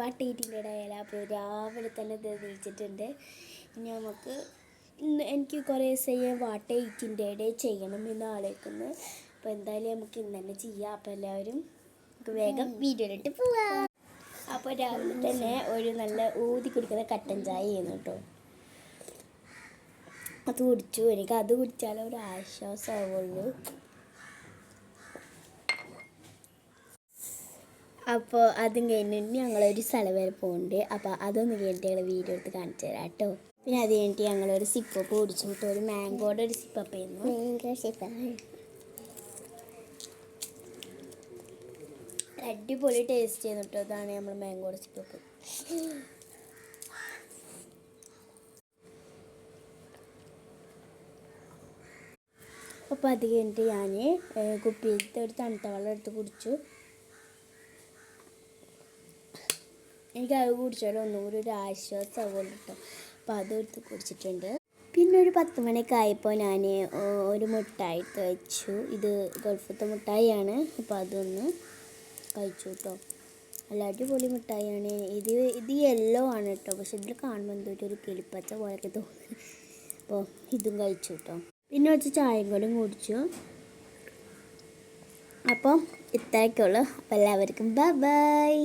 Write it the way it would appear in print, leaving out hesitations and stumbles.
വട്ടയിട്ടിൻ്റെ ഇടയില. അപ്പോൾ രാവിലെ തന്നെ തെളിയിച്ചിട്ടുണ്ട്. ഇനി നമുക്ക് എനിക്ക് കുറേ ദിവസം വട്ടയിറ്റിൻ്റെ ഇടയിൽ ചെയ്യണം എന്ന് ആലോചിക്കുന്നു. അപ്പോൾ എന്തായാലും നമുക്ക് ഇന്ന് തന്നെ ചെയ്യാം. അപ്പോൾ എല്ലാവരും വേഗം വീഡിയോയിലിട്ട് പോവാം. അപ്പോൾ രാവിലെ തന്നെ ഒരു നല്ല ഊതി കുടിക്കുന്ന കട്ടൻ ചായ ചെയ്യുന്നു കേട്ടോ. അത് കുടിച്ചു. എനിക്ക് അത് കുടിച്ചാലേ ഒരു ആശ്വാസമാവുള്ളൂ. അപ്പോൾ അതും കഴിഞ്ഞിട്ട് ഞങ്ങളൊരു സ്ഥലം വരെ പോകുന്നുണ്ട്. അപ്പോൾ അതൊന്ന് കഴിഞ്ഞിട്ട് ഞങ്ങൾ വീഡിയോ എടുത്ത് കാണിച്ചു തരാം കേട്ടോ. പിന്നെ അത് കഴിഞ്ഞിട്ട് ഞങ്ങളൊരു സിപ്പപ്പ് കുടിച്ചു കേട്ടോ. ഒരു മാംഗോയുടെ ഒരു സിപ്പപ്പ് ആയിരുന്നു. അടിപൊളി ടേസ്റ്റ് ചെയ്യുന്നു കേട്ടോ. അതാണ് നമ്മൾ മാംഗോയുടെ സിപ്പപ്പ്. അപ്പോൾ അത് കഴിഞ്ഞിട്ട് ഞാൻ കുപ്പിയിലത്തെ ഒരു തണുത്ത വെള്ളം എടുത്ത് കുടിച്ചു. എനിക്കത് കുടിച്ചാൽ ഒന്നും കൂടി ഒരു ആശ്വാസമാവുള്ളൂ കേട്ടോ. അപ്പോൾ അത് എടുത്ത് കുടിച്ചിട്ടുണ്ട്. പിന്നെ ഒരു 10 മണിയൊക്കെ ആയപ്പോൾ ഞാൻ ഒരു മുട്ടായി എടുത്ത് കഴിച്ചു. ഇത് ഗൾഫത്തെ മുട്ടായിയാണ്. അപ്പോൾ അതൊന്ന് കഴിച്ചു കേട്ടോ. നല്ല അടിപൊളി മുട്ടായിയാണ്. ഇത് യെല്ലോ ആണ് കേട്ടോ. പക്ഷെ ഇതിൽ കാണുമ്പോൾ എന്തോ ഒരു കിളിപ്പച്ച പോലെയൊക്കെ തോന്നുന്നു. അപ്പോൾ ഇതും കഴിച്ചു കേട്ടോ. പിന്നെ വെച്ച് ചായയും കൂടി കുടിച്ചു. അപ്പം ഇത്രയൊക്കെയുള്ളൂ. അപ്പോൾ എല്ലാവർക്കും ബൈ ബൈ.